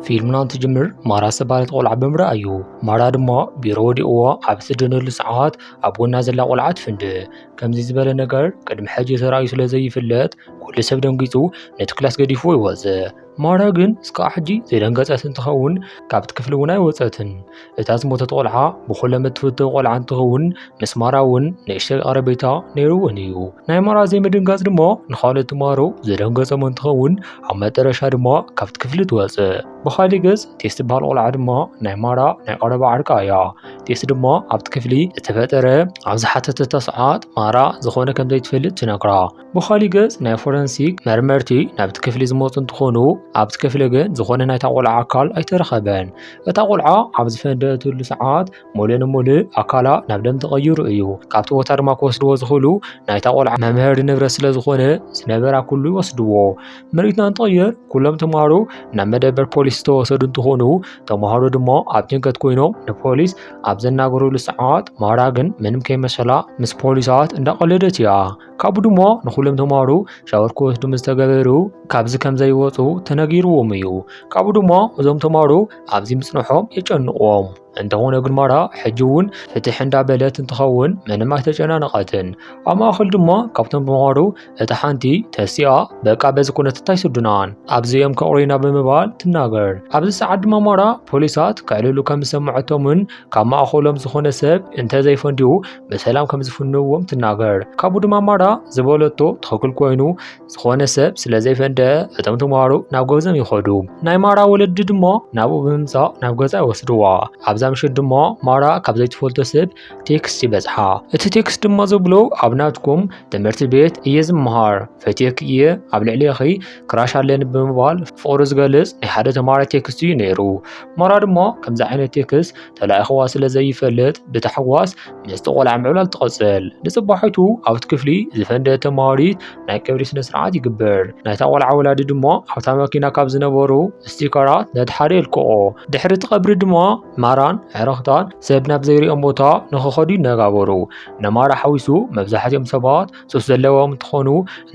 ፊልምና እንትጅምር ማራ ዝተባህለት ቆልዓ ብምርኣይ እዩ። ማራ ድማ ቢሮ ወዲእዎ ኣብ ዝድነሉ ሰዓት ኣብ ጎና ዘላ ቆልዓ ትፍንድእ። ከምዚ ዝበለ ነገር ቅድሚ ሕጂ ተራእዩ ስለ ዘይፍለጥ ኩሉ ሰብ ደንጊጹ ነቲ ክላስ ገዲፍዎ ይወፅእ። ማራ ግን እስካብ ሕጂ ዘይደንገፀት እንትኸውን ካብቲ ክፍሊ እውን ኣይወፀትን። እታ ዝሞተት ቆልዓ ብኩሎም እትፍቶ ቆልዓ እንትኸውን ምስ ማራ እውን ንእሽተይ ቀረቤታ ነይሩውን እዩ። ናይ ማራ ዘይምድንጋፅ ድማ ንኻልኦት ተምሃሮ ዘደንገፆም እንትኸውን ኣብ መጨረሻ ድማ ካብቲ ክፍሊ ትወፅእ። ብኻሊእ ገጽ ቴስ ትበሃል ቆልዓ ድማ ናይ ማራ ናይ ቀረባ ዓርቃ እያ። ቴስ ድማ ኣብቲ ክፍሊ ዝተፈጠረ ኣብ ዝሓተተታ ሰዓት ማራ ዝኾነ ከም ዘይትፈልጥ ትነግራ። ብኻሊእ ገጽ ናይ ፎረንሲክ መርመርቲ ናብቲ ክፍሊ ዝመፁ እንትኾኑ ኣብቲ ክፍሊ ግን ዝኾነ ናይታ ቆልዓ ኣካል ኣይተረኸበን። እታ ቆልዓ ኣብ ዝፈንደአትሉ ሰዓት ሙሉእ ንሙሉእ ኣካላ ናብ ደም ተቐይሩ እዩ። ካብቲ ቦታ ድማ ክወስድዎ ዝኽእሉ ናይታ ቆልዓ መምሃሪ ንብረት ስለ ዝኾነ ዝነበራ ኩሉ ይወስድዎ። ምርኢትና እንትቕየር ኩሎም ተምሃሮ ናብ መደበር ፖሊስ ዝተወሰዱ እንትኾኑ ተምሃሮ ድማ ኣብ ጭንቀት ኮይኖም ንፖሊስ ኣብ ዘናገሩሉ ሰዓት ማራ ግን ምንም ከይመሰላ ምስ ፖሊሳት እንዳቀለደት እያ። ካብኡ ድማ ንኩሎም ተምሃሮ ሻወር ክወስዱ ምስ ተገበሩ ካብዚ ከም ዘይወፁ ተነጊርዎም እዩ። ካብኡ ድማ እዞም ተምሃሮ ኣብዚ ምጽንሖም የጨንቅዎም። እንተኾነ ግን ማራ ሕጂ እውን ፍትሕ እንዳበለት እንትኸውን ምንም ኣይተጨናነቐትን። ኣብ ማእኸል ድማ ካብቶም ተምሃሮ እታ ሓንቲ ተሲኣ በቃ በዚ ኩነት እንታይ ስዱናን ኣብዚኦም ከቕሪና ብምባል ትናገር። ኣብዚ ሰዓት ድማ ማራ ፖሊሳት ክዕልሉ ከም ዝሰምዐቶምን ካብ ማእኸሎም ዝኾነ ሰብ እንተዘይፈንድዩ ብሰላም ከም ዝፍንውዎም ትናገር። ካብኡ ድማ ማራ ዝበለቶ ትኽክል ኮይኑ ዝኾነ ሰብ ስለ ዘይፈንደአ እቶም ተምሃሮ ናብ ገዝኦም ይኸዱ። ናይ ማራ ወለዲ ድማ ናብኡ ብምምጻእ ናብ ገዛ ይወስድዋ። ኣብዛ ምሽት ድማ ማራ ካብ ዘይትፈልጦ ሰብ ቴክስት ይበጽሓ። እቲ ቴክስት ድማ ዝብሎ ኣብ ናትኩም ትምህርቲ ቤት እየ ዝምሃር ፈትየክ እየ ኣብ ልዕሊኺ ክራሽ ኣለኒ ብምባል ፍቕሪ ዝገልጽ ናይ ሓደ ተምሃራይ ቴክስት እዩ ነይሩ። ማራ ድማ ከምዚ ዓይነት ቴክስት ተላኢኽዋ ስለ ዘይፈልጥ ብታሕጓስ ምስቲ ቆልዓ ምዕባል ትቐጽል። ንጽባሒቱ ኣብቲ ክፍሊ ዝፈንደአ ተምሃሪት ናይ ቀብሪ ስነ ስርዓት ይግበር። ናይታ ቆልዓ ወላዲ ድማ ኣብታ መኪና ካብ ዝነበሩ ስቲከራት ነቲ ሓደ የልክኦ። ድሕሪ እቲ ቀብሪ ድማ ማራን ዕረኽታን ሰብ ናብ ዘይሪኦም ቦታ ንኽኸዱ ይነጋገሩ። ንማራ ሓዊሱ መብዛሕትኦም ሰባት ሱስ ዘለዎም እንትኾኑ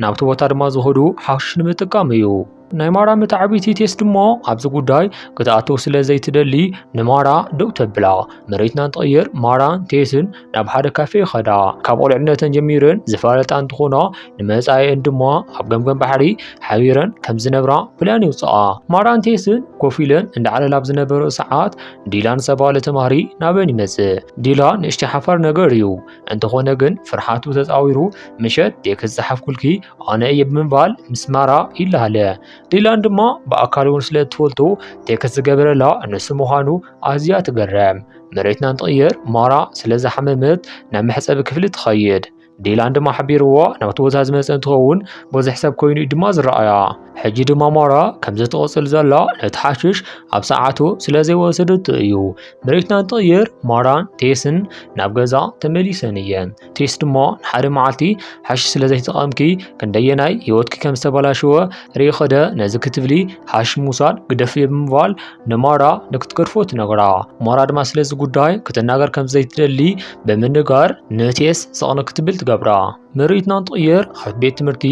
ናብቲ ቦታ ድማ ዝኸዱ ሓሽሽ ንምጥቃም እዩ። ናይ ማራ መታዓቢቲ ቴስ ድማ ኣብዚ ጉዳይ ክትኣተው ስለ ዘይትደሊ ንማራ ደው ተብላ። መሬትና እንትቕይር ማራን ቴስን ናብ ሓደ ካፌ ይኸዳ። ካብ ቆልዕነተን ጀሚረን ዝፋለጣ እንትኾና ንመጻኤን ድማ ኣብ ገምገም ባሕሪ ሓቢረን ከም ዝነብራ ፕላን ይውፅኣ። ማራን ቴስን ኮፍ ኢለን እንዳዓለላ ኣብ ዝነበረ ሰዓት ዲላን ዝተባህለ ተምሃሪ ናበን ይመጽእ። ዲላ ንእሽተይ ሓፋር ነገር እዩ። እንተኾነ ግን ፍርሓቱ ተፃዊሩ ምሸት ቴክስት ዝሓፍ ኩልኪ ኣነ እየ ብምባል ምስ ማራ ይላሃለ። ዲላን ድማ ብኣካል እውን ስለ እትፈልጦ ቴክስት ዝገበረላ ንሱ ምዃኑ ኣዝያ ትገረም። መሬትና እንትቕየር ማራ ስለ ዝሓመመት ናብ መሕፀቢ ክፍሊ ትኸይድ። ዲላን ድማ ሓቢርዋ ናብቲ ቦታ ዝመፀ እንትኸውን ብዙሕ ሰብ ኮይኑ ድማ ዝረኣያ። ሕጂ ድማ ማራ ከም ዝተቆፅል ዘላ ነቲ ሓሽሽ ኣብ ሰዓቱ ስለ ዘይወሰደቱ እዩ። መሬትና እንትቕየር ማራን ቴስን ናብ ገዛ ተመሊሰን እየን። ቴስ ድማ ንሓደ መዓልቲ ሓሽሽ ስለ ዘይተጠቐምኪ ክንደየናይ ሂወትኪ ከም ዝተበላሸወ ርኢኸደ ነዚ ክትብሊ ሓሽሽ ምውሳድ ግደፍ እየ ብምባል ንማራ ንክትገርፎ ትነግራ። ማራ ድማ ስለዚ ጉዳይ ክትናገር ከም ዘይትደሊ ብምንጋር ንቴስ ስቕኒ ክትብል ትገብራ። መሬትና እንትቕየር ኣብ ቤት ትምህርቲ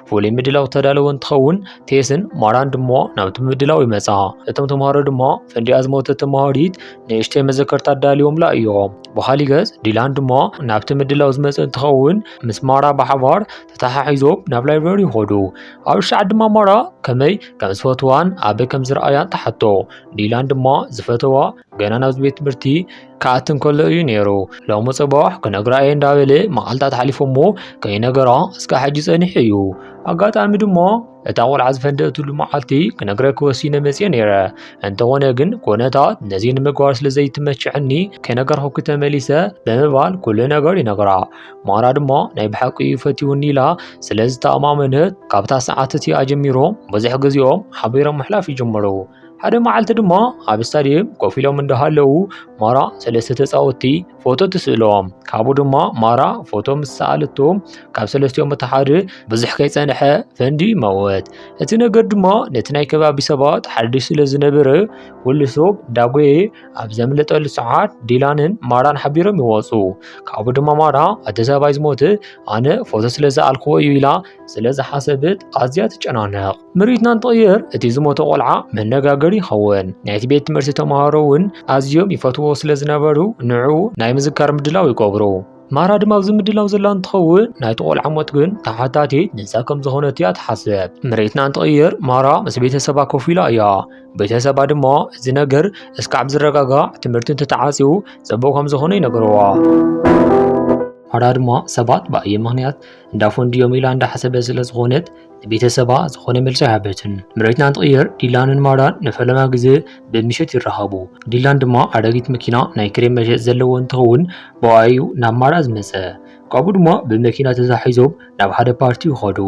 ፍሉይ ምድላው ተዳለወ እንትኸውን ቴስን ማራን ድማ ናብቲ ምድላው ይመጻ። እቶም ተምሃሮ ድማ ፈንዲኣ ዝሞተት ተምሃሪት ንእሽተይ መዘከርታ ኣዳልዮምላ እዮም። ብኻሊእ ገጽ ዲላን ድማ ናብቲ ምድላው ዝመጽእ እንትኸውን ምስ ማራ ብሓባር ተተሓሒዞም ናብ ላይብረሪ ይኸዱ። ኣብ ሸዓት ድማ ማራ ከመይ ከም ዝፈትዋን ኣበይ ከም ዝረኣያን ተሓቶ። ዲላን ድማ ዝፈተዋ ገና ናብዚ ቤት ትምህርቲ ከኣትን ከሎ እዩ ነይሩ። ሎሚ ጽባሕ ክነግራ እየ እንዳበለ መዓልታት ሓሊፎሞ ከይነገራ እስካብ ሕጂ ጸኒሑ እዩ። ኣጋጣሚ ድማ እታ ቆልዓ ዝፈንደአትሉ መዓልቲ ክነግረኪ ወሲነ መፅየ ነይረ። እንተኾነ ግን ኩነታት ነዚ ንምግባር ስለ ዘይትመችዕኒ ከይነገርኩ ተመሊሰ ብምባል ኩሉ ነገር ይነግራ። ማራ ድማ ናይ ብሓቂ እዩ ፈትውኒ ኢላ ስለ ዝተኣማመነት ካብታ ሰዓት እቲኣ ጀሚሮም ብዙሕ ግዜኦም ሓቢሮም ምሕላፍ ይጀመሩ። ሓደ መዓልቲ ድማ ኣብ ስታድየም ኮፍ ኢሎም እንዳሃለዉ ማራ ሰለስተ ተፃወቲ ፎቶ ትስእሎም ካብኡ ድማ ማራ ፎቶ ምስ ሰኣለቶም ካብ ሰለስቲኦም እቲ ሓደ ብዙሕ ከይጸንሐ ፈንዲ ይመውት። እቲ ነገር ድማ ነቲ ናይ ከባቢ ሰባት ሓድሽ ስለ ዝነበረ ኩሉ ሰብ እንዳጎየ ኣብ ዘምለጠሉ ሰዓት ዲላንን ማራን ሓቢሮም ይወፁ። ካብኡ ድማ ማራ እቲ ሰብኣይ ዝሞተ ኣነ ፎቶ ስለ ዝኣልክዎ እዩ ኢላ ስለ ዝሓሰበት ኣዝያ ትጨናነቕ። ምርኢትና እንትቕየር እቲ ዝሞተ ቆልዓ መነጋገሪ ይኸውን። ናይቲ ቤት ትምህርቲ ተምሃሮ እውን ኣዝዮም ይፈትዎ ስለ ዝነበሩ ንዑ ናይ ምዝካር ምድላው ይገብሩ። ማራ ድማ ኣብዚ ምድላው ዘላ እንትኸውን ናይቲ ቆልዓ ሞት ግን ተሓታቲት ንሳ ከም ዝኾነት እያ ትሓስብ። ምርኢትና እንትቕየር ማራ ምስ ቤተሰባ ኮፍ ኢላ እያ። ቤተሰባ ድማ እዚ ነገር እስካዕ ዝረጋጋዕ ትምህርቲ እንተተዓፅዩ ፅቡቅ ከም ዝኾነ ይነግርዋ። ማራ ድማ ሰባት ብኣየ ምክንያት እንዳፈንድዮም ኢላ እንዳሓሰበ ስለ ዝኾነት ቤተሰባ ዝኾነ መልሲ ኣይሃበትን። ምርኢትና እንትቕየር ዲላንን ማራን ንፈለማ ግዜ ብምሸት ይራኸቡ። ዲላን ድማ ኣረጊት መኪና ናይ ክሬም መሸጢ ዘለዎ እንትኸውን ብዋዩ ናብ ማራ ዝመፀ። ካብኡ ድማ ብመኪና ተዛሒዞም ናብ ሓደ ፓርቲ ይኸዱ።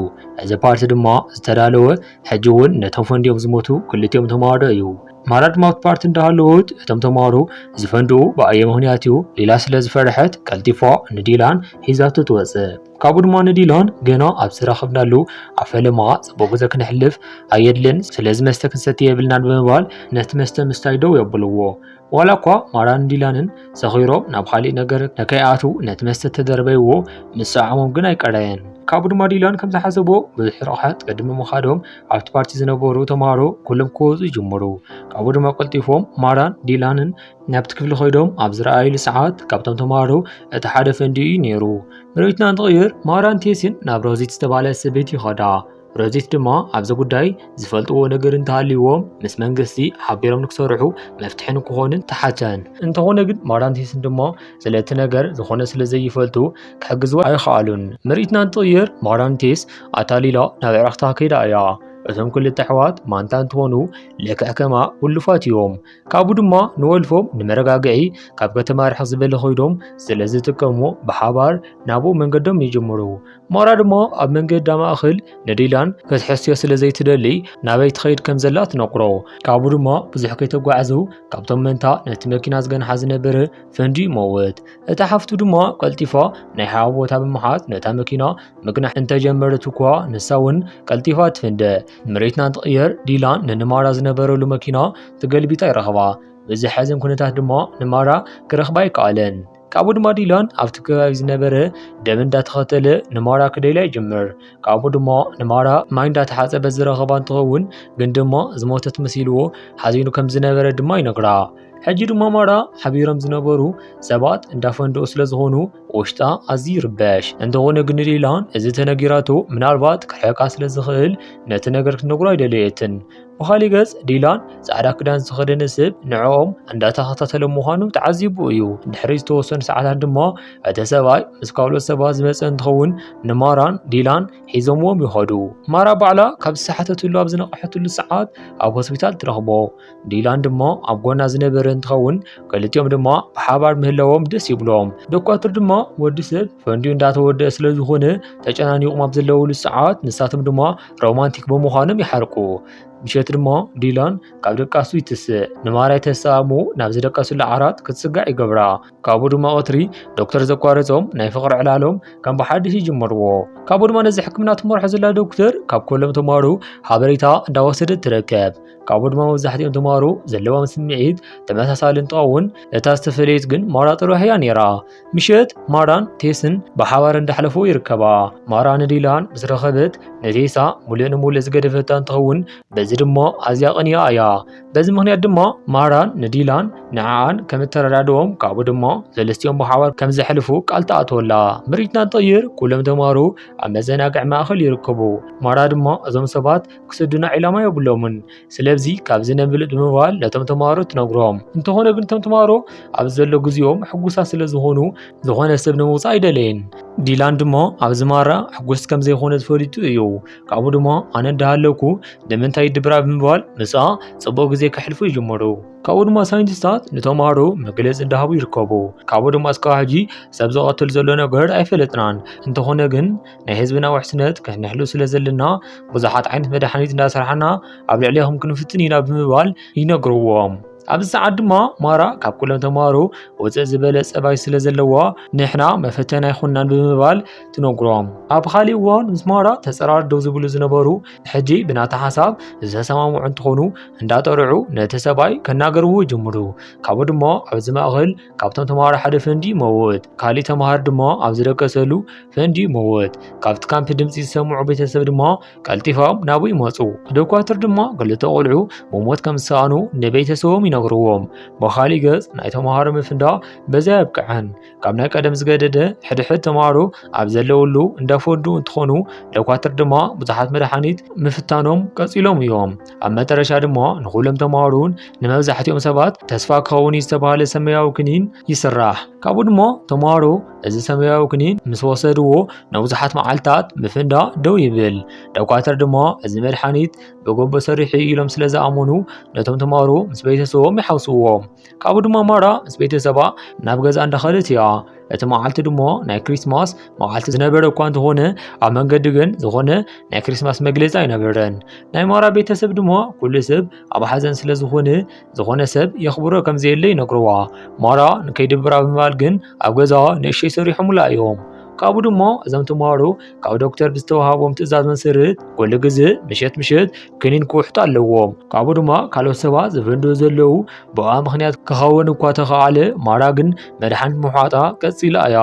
እዚ ፓርቲ ድማ ዝተዳለወ ሕጂ እውን ነቶም ፈንድዮም ዝሞቱ ክልቲኦም ተማሃሮ እዩ። ማራ ድማ ኣብቲ ፓርቲ እንዳሃለወት እቶም ተማሃሮ ዝፈንድኡ ብኣየ ምክንያት እዩ ሌላ ስለ ዝፈርሐት ቀልጢፋ ንዲላን ሒዛቶ ትወፅእ። ካብኡ ድማ ንዲላን ገና ኣብ ስራሕ ከብናሉ ኣብ ፈለማ ፅቡቅ ግዜ ክንሕልፍ ኣየድልን ስለዚ መስተ ክንሰቲ የብልናን ብምባል ነቲ መስተ ምስታይ ደው የብልዎ። ዋላ እኳ ማራን ዲላንን ሰኺሮም ናብ ካሊእ ነገር ነከይኣቱ ነቲ መስተ ተደርበይዎ ምስዓሞም ግን ኣይቀረየን። ካብኡ ድማ ዲላን ከም ዝሓሰቦ ብዙሕ ርሕቀት ቅድሚ ምኻዶም ኣብቲ ፓርቲ ዝነበሩ ተምሃሮ ኩሎም ክወፁ ይጅምሩ። ካብኡ ድማ ቀልጢፎም ማራን ዲላንን ናብቲ ክፍሊ ኮይዶም ኣብ ዝረኣይሉ ሰዓት ካብቶም ተምሃሮ እቲ ሓደ ፈንዲ እዩ ነይሩ። ምርኢትና እንትቕየር ማራን ቴስን ናብ ሮዚት ዝተባሃለት ሰበይቲ ይኸዳ። ሮዚት ድማ ኣብዚ ጉዳይ ዝፈልጥዎ ነገር እንተሃልይዎም ምስ መንግስቲ ሓቢሮም ንክሰርሑ መፍትሒ ንክኾንን ተሓተን። እንተኾነ ግን ማራን ቴስን ድማ ስለቲ ነገር ዝኾነ ስለ ዘይፈልጡ ክሕግዝዋ ኣይከኣሉን። ምርኢትና እንትቕየር ማራን ቴስ ኣታሊላ ናብ ዕረፍታ ከይዳ እያ። እቶም ክልተ ኣሕዋት ማንታ እንትኾኑ ልክዕ ከማ ውልፋት እዮም። ካብኡ ድማ ንወልፎም ንመረጋግዒ ካብ ከተማ ርሕቅ ዝበለ ኮይዶም ስለ ዝጥቀሙ ብሓባር ናብኡ መንገዶም ይጅምሩ። ማራ ድማ ኣብ መንገዳ ማእኸል ንዲላን ክትሕስዮ ስለ ዘይትደሊ ናበይ ትኸይድ ከም ዘላ ትነግሮ። ካብኡ ድማ ብዙሕ ከይተጓዓዙ ካብቶም መንታ ነቲ መኪና ዝገንሓ ዝነበረ ፈንዲ ይመውት። እታ ሓፍቱ ድማ ቀልጢፋ ናይ ሓዊ ቦታ ብምሓዝ ነታ መኪና ምግናሕ እንተጀመረት እኳ ንሳ እውን ቀልጢፋ ትፍንድእ። ምርኢትና እንትቕየር ዲላን ንማራ ዝነበረሉ መኪና ትገልቢጣ ይረኸባ። በዚ ሓዘን ኩነታት ድማ ንማራ ክረኽባ ኣይከኣለን። ካብኡ ድማ ዲላን ኣብቲ ከባቢ ዝነበረ ደም እንዳተኸተለ ንማራ ክደልያ ይጅምር። ካብኡ ድማ ንማራ ማይ እንዳተሓፀበ ዝረኸባ እንትኸውን ግን ድማ ዝሞተት መሲልዎ ሓዚኑ ከም ዝነበረ ድማ ይነግራ። ሕጂ ድማ ማራ ሓቢሮም ዝነበሩ ሰባት እንዳፈንድኡ ስለ ዝኾኑ ውሽጣ ኣዝዩ ይርበሽ። እንተኾነ ግን ዲላን እዚ ተነጊራቶ ምናልባት ክሕቃ ስለ ዝኽእል ነቲ ነገር ክትነግሮ ኣይደለየትን። ብኻሊእ ገጽ ዲላን ጻዕዳ ክዳን ዝተኸደነ ሰብ ንዕኦም እንዳተኸታተለ ምዃኑ ተዓዚቡ እዩ። ድሕሪ ዝተወሰኑ ሰዓታት ድማ እቲ ሰብኣይ ምስ ካልኦት ሰባት ዝመፀ እንትኸውን ንማራን ዲላን ሒዞምዎም ይኸዱ። ማራ ባዕላ ካብ ዝሰሓተትሉ ኣብ ዝነቕሐትሉ ሰዓት ኣብ ሆስፒታል ትረኽቦ። ዲላን ድማ ኣብ ጎና ዝነበረ እንትኸውን ክልቲኦም ድማ ብሓባር ምህላዎም ደስ ይብሎም። ዶክተር ድማ ወዲ ሰብ ፈንዲኡ እንዳተወድአ ስለ ዝኾነ ተጨናኒቖም ኣብ ዘለውሉ ሰዓት ንሳቶም ድማ ሮማንቲክ ብምዃኖም ይሓርቁ። ምሸት ድማ ዲላን ካብ ደቃሱ ይትስእ። ንማራይ ተሳሙ ናብ ዝደቀሱሉ ዓራት ክትስጋዕ ይገብራ። ካብኡ ድማ ቀትሪ ዶክተር ዘቋረፆም ናይ ፍቅሪ ዕላሎም ከም ብሓድሽ ይጅመርዎ። ካብኡ ድማ ነዚ ሕክምና ትመርሖ ዘላ ዶክተር ካብ ኩሎም ተምሃሮ ሓበሬታ እንዳወሰደት ትረከብ። ካብኡ ድማ መብዛሕትኦም ተምሃሮ ዘለዎም ስምዒት ተመሳሳሊ እንትኸውን እታ ዝተፈለየት ግን ማራ ጥሩይ እያ ነይራ። ምሸት ማራን ቴስን ብሓባር እንዳሕለፉ ይርከባ። ማራ ንዲላን ምስ ረኸበት ነቴሳ ሙሉእ ንሙሉእ ዝገደፈታ እንትኸውን በዚ ድማ ኣዝያ ቀኒያ እያ። በዚ ምክንያት ድማ ማራን ንዲላን ንዓን ከም እተረዳድዎም ካብኡ ድማ ሰለስቲኦም ብሓባር ከም ዘሕልፉ ቃል ተኣትወላ። ምርኢትና እንትቕየር ኩሎም ተምሃሮ ኣብ መዘናግዒ ማእኸል ይርከቡ። ማራ ድማ እዞም ሰባት ክስድና ዒላማ የብሎምን ስለዚ ካብዚ ነምልጥ ብምባል ነቶም ተምሃሮ ትነግሮም። እንተኾነ ግን እቶም ተምሃሮ ኣብዚ ዘሎ ግዚኦም ሕጉሳት ስለ ዝኾኑ ዝኾነ ሰብ ንምውፃእ ኣይደለየን። ዲላን ድማ ኣብዚ ማራ ሕጉስ ከም ዘይኮነ ዝፈሊጡ እዩ። ካብኡ ድማ ኣነ እንዳሃለኩ ንምንታይ ድብራ ብምባል ምስኣ ፅቡቅ ግዜ ከሕልፉ ይጅመሩ። ካብኡ ድማ ሳይንቲስታት ንተምሃሮ መግለፂ እንዳሃቡ ይርከቡ። ካብኡ ድማ እስካብ ሕጂ ሰብ ዝቐትል ዘሎ ነገር ኣይፈለጥናን። እንተኾነ ግን ናይ ህዝብና ውሕስነት ክሕነሕሉ ስለ ዘለና ብዙሓት ዓይነት መድሓኒት እንዳሰርሓና ኣብ ልዕሊኹም ክንፍትን ኢና ብምባል ይነግርዎም። ኣብዚ ሰዓት ድማ ማራ ካብ ኩሎም ተማሃሮ ውፅእ ዝበለ ፀባይ ስለ ዘለዋ ንሕና መፈተና ይኹናን ብምባል ትነግሮም። ኣብ ካሊእ እዋን ምስ ማራ ተፀራርደው ዝብሉ ዝነበሩ ሕጂ ብናታ ሓሳብ ዝተሰማምዑ እንትኾኑ እንዳጠርዑ ነቲ ሰብኣይ ከናገርዎ ጀምሩ። ካብኡ ድማ ኣብዚ ማእኸል ካብቶም ተማሃሮ ሓደ ፈንዲ መውት፣ ካሊእ ተማሃሮ ድማ ኣብ ዝደቀሰሉ ፈንዲ መውት። ካብቲ ካምፒ ድምፂ ዝሰምዑ ቤተሰብ ድማ ቀልጢፎም ናብኡ ይመፁ። ዶክተር ድማ ክልተ ቆልዑ ብሞት ከም ዝሰኣኑ ንቤተሰቦም ይነግርዎም። ብካሊእ ገጽ ናይ ተማሃሮ ምፍንዳእ በዛ የብቅዐን። ካብ ናይ ቀደም ዝገደደ ሕድሕድ ተማሃሮ ኣብ ዘለውሉ እንዳፈዱ እንትኾኑ ዶክተር ድማ ብዙሓት መድሓኒት ምፍታኖም ቀፂሎም እዮም። ኣብ መጨረሻ ድማ ንኩሎም ተማሃሮን ንመብዛሕትኦም ሰባት ተስፋ ክኸውን ዝተባሃለ ሰማያዊ ክኒን ይስራሕ። ካብኡ ድማ ተማሃሮ እዚ ሰማያዊ ክኒን ምስ ወሰድዎ ንብዙሓት መዓልታት ምፍንዳእ ደው ይብል። ዶክተር ድማ እዚ መድሓኒት ብጎቦ ሰሪሑ ኢሎም ስለ ዝኣመኑ ነቶም ተማሃሮ ምስ ቤተሰቦም ይሓውስዎም። ካብኡ ድማ ማራ ምስ ቤተሰባ ናብ ገዛ እንዳኸደት እያ። እቲ መዓልቲ ድማ ናይ ክሪስማስ መዓልቲ ዝነበረ እኳ እንተኾነ ኣብ መንገዲ ግን ዝኾነ ናይ ክሪስማስ መግለፂ ኣይነበረን። ናይ ማራ ቤተሰብ ድማ ኩሉ ሰብ ኣብ ሓዘን ስለ ዝኾነ ሰብ የኽብሮ ከም ዘየለ ይነግርዋ። ማራ ንከይድብራ ብምባል ግን ኣብ ገዛዋ ንእሽተይ ሰሪሖሙላ እዮም። ካብኡ ድማ እዞም ተማሃሮ ካብ ዶክተር ብዝተዋሃቦም ትእዛዝ መሰረት ኩሉ ግዜ ምሸት ክኒን ክውሕጡ ኣለዎም። ካብኡ ድማ ካልኦት ሰባት ዝፍንድኡ ዘለው ብኣ ምክንያት ክኸውን እኳ ተኸኣለ ማራ ግን መድሓኒት ምውሓጣ ቀፂላ እያ።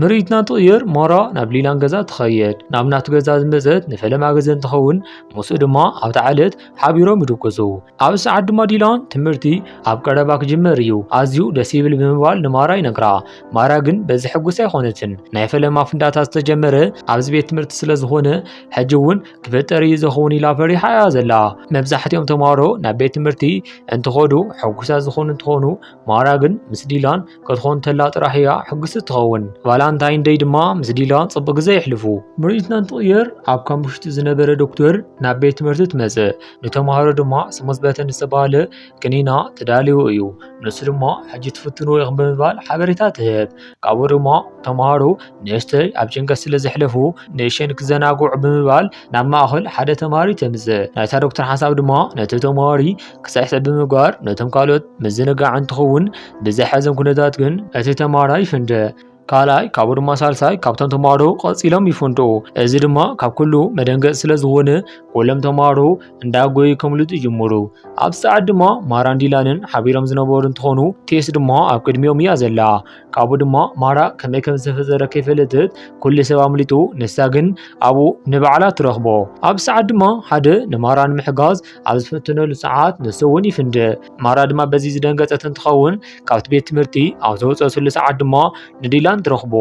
ምርኢትና ትቕየር ማራ ናብ ሊላን ገዛ ትኸይድ። ናብ ናቱ ገዛ ዝመፀት ንፈለማ ግዜ እንትኸውን ምስኡ ድማ ኣብቲ ዓለት ሓቢሮም ይድግሱ። ኣብ ሰዓት ድማ ዲላን ትምህርቲ ኣብ ቀረባ ክጅመር እዩ ኣዝዩ ደስ ይብል ብምባል ንማራ ይነግራ። ማራ ግን በዚ ሕጉስ ኣይኮነትን። ናይ ፈለማ ፍንዳታ ዝተጀመረ ኣብዚ ቤት ትምህርቲ ስለ ዝኾነ ሕጂ እውን ክፈጠር እዩ ዝኸውን ኢላ ፈሪሓ እያ ዘላ። መብዛሕትኦም ተማሃሮ ናብ ቤት ትምህርቲ እንትኸዱ ሕጉሳት ዝኾኑ እንትኾኑ ማራ ግን ምስ ዲላን ክትኾን ተላ ጥራሕ እያ ሕጉስቲ ትኸውን። ቫላንታይን ደይ ድማ ምስ ዲላን ፅቡቅ ግዜ ይሕልፉ። ምርኢትና እንትቕየር ኣብ ካምፕ ውሽጢ ዝነበረ ዶክተር ናብ ቤት ትምህርቲ ትመፅእ። ንተማሃሮ ድማ ስሙዝበተን ዝተባሃለ ክኒና ተዳልዩ እዩ። ንሱ ድማ ሕጂ ትፍትንዎ ኢኹም ብምባል ሓበሬታ ትህብ። ካብኡ ድማ ተማሃሮ ንእሽተይ ኣብ ጭንቀት ስለ ዘሕለፉ ንእሽተይ ክዘናግዑ ብምባል ናብ ማእኸል ሓደ ተማሃሪ ተምፅእ። ናይታ ዶክተር ሓሳብ ድማ ነቲ ተማሃሪ ክስሕስዕ ብምግባር ነቶም ካልኦት ምዝንጋዕ እንትኸውን ብዘሕዝን ኩነታት ግን እቲ ተማሃራይ ይፍንድእ። ካልኣይ ካብኡ ድማ ሳልሳይ ካብቶም ተማሃሮ ቀፂሎም ይፍንድኡ። እዚ ድማ ካብ ኩሉ መደንገፅ ስለ ዝኾነ ኩሎም ተማሃሮ እንዳጎዩ ከምልጡ ይጅምሩ። ኣብ ሰዓት ድማ ማራን ዲላንን ሓቢሮም ዝነበሩ እንትኾኑ ቴስ ድማ ኣብ ቅድሚኦም እያ ዘላ። ካብኡ ድማ ማራ ከመይ ከም ዝተፈጠረ ከይፈለጠት ኩሉ ሰብ ኣምሊጡ ንሳ ግን ኣብኡ ንባዕላ ትረኽቦ። ኣብ ሰዓት ድማ ሓደ ንማራ ንምሕጋዝ ኣብ ዝፍትነሉ ሰዓት ንሱ እውን ይፍንድእ። ማራ ድማ በዚ ዝደንገፀት እንትኸውን ካብቲ ቤት ትምህርቲ ኣብ ዘውፀትሉ ሰዓት ድማ ንዲላን ትረኽቦ።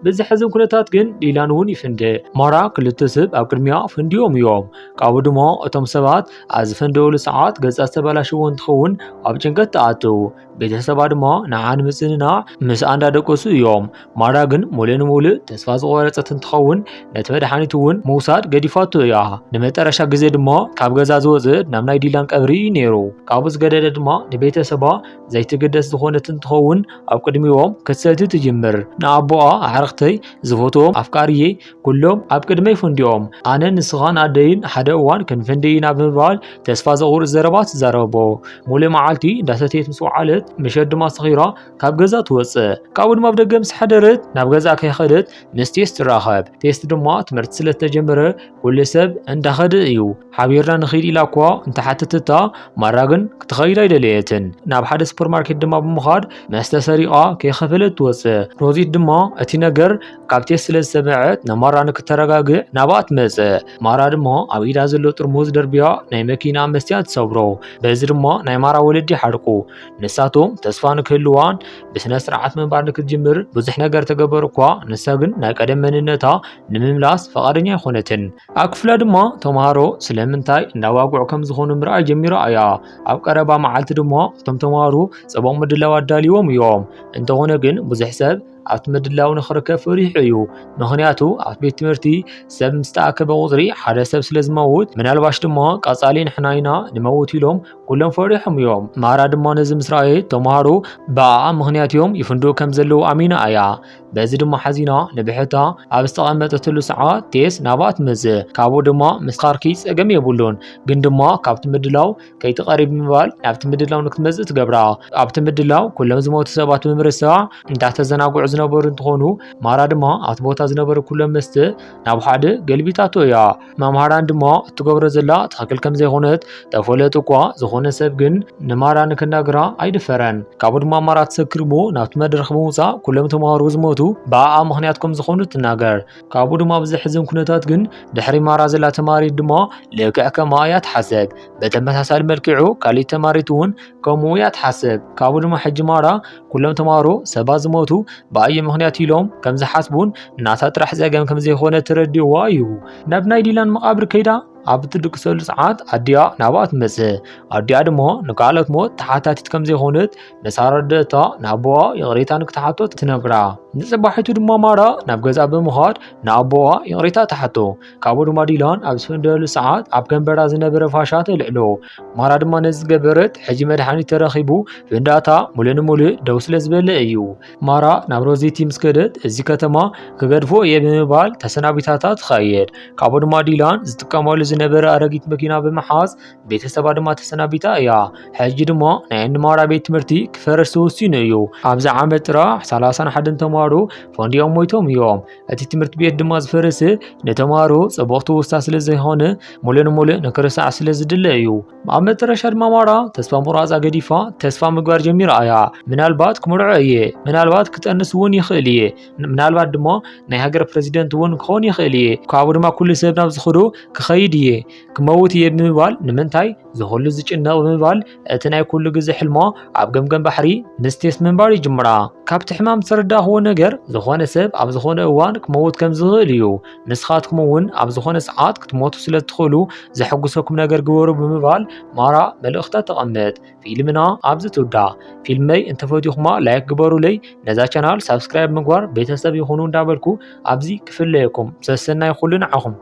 ብዝሕዝን ኩነታት ግን ዲላን እውን ይፍንድእ። ማራ ክልተ ሰብ ኣብ ቅድሚያ ፍንዲዮም እዮም። ካብኡ ድማ እቶም ሰባት ኣብ ዝፈንድእሉ ሰዓት ገጻ ዝተበላሽዎ እንትኸውን ኣብ ጭንቀት ተኣትው። ቤተሰባ ድማ ንዓን ምፅንናዕ ምስ እንዳደቀሱ እዮም። ማራ ግን ሙሉእ ንሙሉእ ተስፋ ዝቆረፀት እንትኸውን ነቲ መድሓኒት እውን ምውሳድ ገዲፋቶ እያ። ንመጨረሻ ግዜ ድማ ካብ ገዛ ዝወፅእ ናብ ናይ ዲላን ቀብሪ ነይሩ። ካብኡ ዝገደደ ድማ ንቤተሰባ ዘይትገደስ ዝኾነት እንትኸውን ኣብ ቅድሚኦም ክትሰቲ ትጅምር። ንኣቦኣ ኣዕርኽተይ ዝፈትዎም ኣፍቃርዬ ኩሎም ኣብ ቅድመይ ፍንዲኦም። ኣነ ንስኻን ኣደይን ሓደ እዋን ክንፍንዲ ኢና ብምባል ተስፋ ዘቑርፅ ዘረባ ትዛረቦ። ሙሉእ መዓልቲ እንዳሰተየት ምስ ወዓለት ምሸት ድማ ሰኺራ ካብ ገዛ ትወፅእ። ካብኡ ድማ ብደገ ምስ ሓደረት ናብ ገዛ ከይኸደት ምስ ቴስ ትራኸብ። ቴስ ድማ ትምህርቲ ስለተጀመረ ኩሉ ሰብ እንዳኸደ እዩ። ሓቢርና ንኸይድ ኢላ እኳ እንተሓተተታ ማራ ግን ክትኸይድ ኣይደለየትን። ናብ ሓደ ሱፐርማርኬት ድማ ብምኻድ መስተ ሰሪቓ ከይኸፈለት ትወፅእ። ሮዚት ድማ እቲ ነገር ካብ ቴስ ስለ ዝሰምዐት ንማራ ንክተረጋግዕ ናብኣ ትመፅእ። ማራ ድማ ኣብ ኢዳ ዘሎ ጥርሙዝ ደርቢያ ናይ መኪና መስትያ ትሰብሮ። በዚ ድማ ናይ ማራ ወለዲ ሓርቁ። ንሳቶም ተስፋ ንክህልዋን ብስነ ስርዓት ምንባር ንክትጅምር ብዙሕ ነገር ተገበሩ እኳ ንሳ ግን ናይ ቀደም መንነታ ንምምላስ ፈቃደኛ ኣይኮነትን። ኣብ ክፍላ ድማ ተምሃሮ ስለምንታይ እንዳዋጉዑ ከም ዝኾኑ ምርኣይ ጀሚራ እያ። ኣብ ቀረባ መዓልቲ ድማ እቶም ተምሃሮ ፅቡቅ ምድላው ኣዳልዮም እዮም። እንተኾነ ግን ብዙሕ ሰብ ኣብቲ ምድላው ንኽርከብ ፈሪሑ እዩ። ምክንያቱ ኣብ ቤት ትምህርቲ ሰብ ምስ ተኣከበ ቁፅሪ ሓደ ሰብ ስለ ዝመውት ምናልባሽ ድማ ቀፃሊ ንሕና ኢና ንመውት ኢሎም ኩሎም ፈሪሖም እዮም። ማራ ድማ ነዚ ምስ ረኣየት ተምሃሮ ብኣኣ ምክንያት እዮም ይፍንድኡ ከም ዘለው ኣሚና እያ። በዚ ድማ ሓዚና ንብሕታ ኣብ ዝተቐመጠትሉ ሰዓት ቴስ ናብኣ ትመጽእ ካብኡ ድማ ምስኻርኪ ጸገም የብሉን ግን ድማ ካብቲ ምድላው ከይተቐሪብ ምባል ናብቲ ምድላው ንክትመጽእ ትገብራ ኣብቲ ምድላው ኩሎም ዝሞቱ ሰባት ብምርሳዕ እንዳተዘናግዑ ዝነበሩ እንትኾኑ ማራ ድማ ኣብቲ ቦታ ዝነበሩ ኩሎም መስተ ናብ ሓደ ገልቢታቶ እያ መምሃራን ድማ እትገብሮ ዘላ ትኽክል ከም ዘይኮነት ተፈለጡ እኳ ዝኾነ ሰብ ግን ንማራ ንክናገራ ኣይድፈረን ካብኡ ድማ ማራ ትሰክርሞ ናብቲ መድረኽ ብምውፃእ ኩሎም ተምሃሮ ዝሞቱ ብኣኣ ምክንያት ከም ዝኾኑ ትናገር ካብኡ ድማ ብዝሕዝን ኩነታት ግን ድሕሪ ማራ ዘላ ተማሪት ድማ ልክዕ ከማ እያ ትሓስብ በተመሳሳሊ መልክዑ ካሊእ ተማሪት እውን ከምኡ እያ ትሓስብ ካብኡ ድማ ሕጂ ማራ ኩሎም ተምሃሮ ሰባት ዝሞቱ ብኣየ ምክንያት ኢሎም ከም ዝሓስቡን ናታ ጥራሕ ፀገም ከም ዘይኮነ ትረዲእዋ እዩ ናብ ናይ ዲላን መቃብር ከይዳ ኣብ ትድቅሰሉ ሰዓት ኣዲያ ናብኣ ትመጽእ ኣዲያ ድማ ንካልኦት ሞት ተሓታቲት ከም ዘይኮነት ነሳረደታ ናብዋ ይቕሬታ ንክትሓቶ ትነግራ ንጽባሒቱ ድማ ማራ ናብ ገዛ ብምኻድ ንኣቦዋ ይቕሬታ ተሓቶ ካብኡ ድማ ዲላን ኣብ ዝፍንደሉ ሰዓት ኣብ ገንበራ ዝነበረ ፋሻ ተልዕሎ ማራ ድማ ነዚ ዝገበረት ሕጂ መድሓኒት ተረኺቡ ፍንዳታ ሙሉእ ንሙሉእ ደው ስለ ዝበለ እዩ ማራ ናብ ሮዚቲ ምስ ከደት እዚ ከተማ ክገድፎ እየ ብምባል ተሰናቢታታ ትኸይድ ካብኡ ድማ ዲላን ዝጥቀመሉ ዝነበረ ኣረጊት መኪና ብምሓዝ ቤተሰባ ድማ ተሰናቢታ እያ ሕጂ ድማ ናይ ማራ ቤት ትምህርቲ ክፈርስ ተወሲኑ እዩ ኣብዚ ዓመት ጥራሕ 31 ተማሃሮ ፈንዲኦም ሞይቶም እዮም እቲ ትምህርቲ ቤት ድማ ዝፈረሰ ንተማሃሮ ጽቡቕ ትውስታ ስለ ዘይኮነ ሙሉእ ንሙሉእ ንክርሳዕ ስለ ዝድለ እዩ ኣብ መጨረሻ ድማ ማራ ተስፋ ምቁራፃ ገዲፋ ተስፋ ምግባር ጀሚራ እያ ምናልባት ክምርዖ እየ ምናልባት ክጠንስ እውን ይኽእል እየ ምናልባት ድማ ናይ ሃገር ፕሬዚደንት እውን ክኾን ይኽእል እየ ካብኡ ድማ ኩሉ ሰብ ናብ ዝኽዶ ክኸይድ እየ ክመውት እየ ብምባል ንምንታይ ዝኽሉ ዝጭነቕ ብምባል እቲ ናይ ኩሉ ግዜ ሕልማ ኣብ ገምገም ባሕሪ ምስቴስ ምንባር ይጅምራ ካብቲ ሕማም ዝረዳኽዎ ነገር ዝኾነ ሰብ ኣብ ዝኾነ እዋን ክመውት ከም ዝኽእል እዩ ንስኻትኩም እውን ኣብ ዝኾነ ሰዓት ክትሞቱ ስለ ትኽእሉ ዘሐጉሰኩም ነገር ግበሩ ብምባል ማራ መልእኽታት ተቐምጥ ፊልምና ኣብዚ ትውዳእ ፊልመይ እንተፈቲኹማ ላይክ ግበሩለይ ነዛ ቻናል ሳብስክራይብ ምግባር ቤተሰብ ይኹኑ እንዳበልኩ ኣብዚ ክፍለየኩም ሰሰናይ ኩሉ ንዓኹም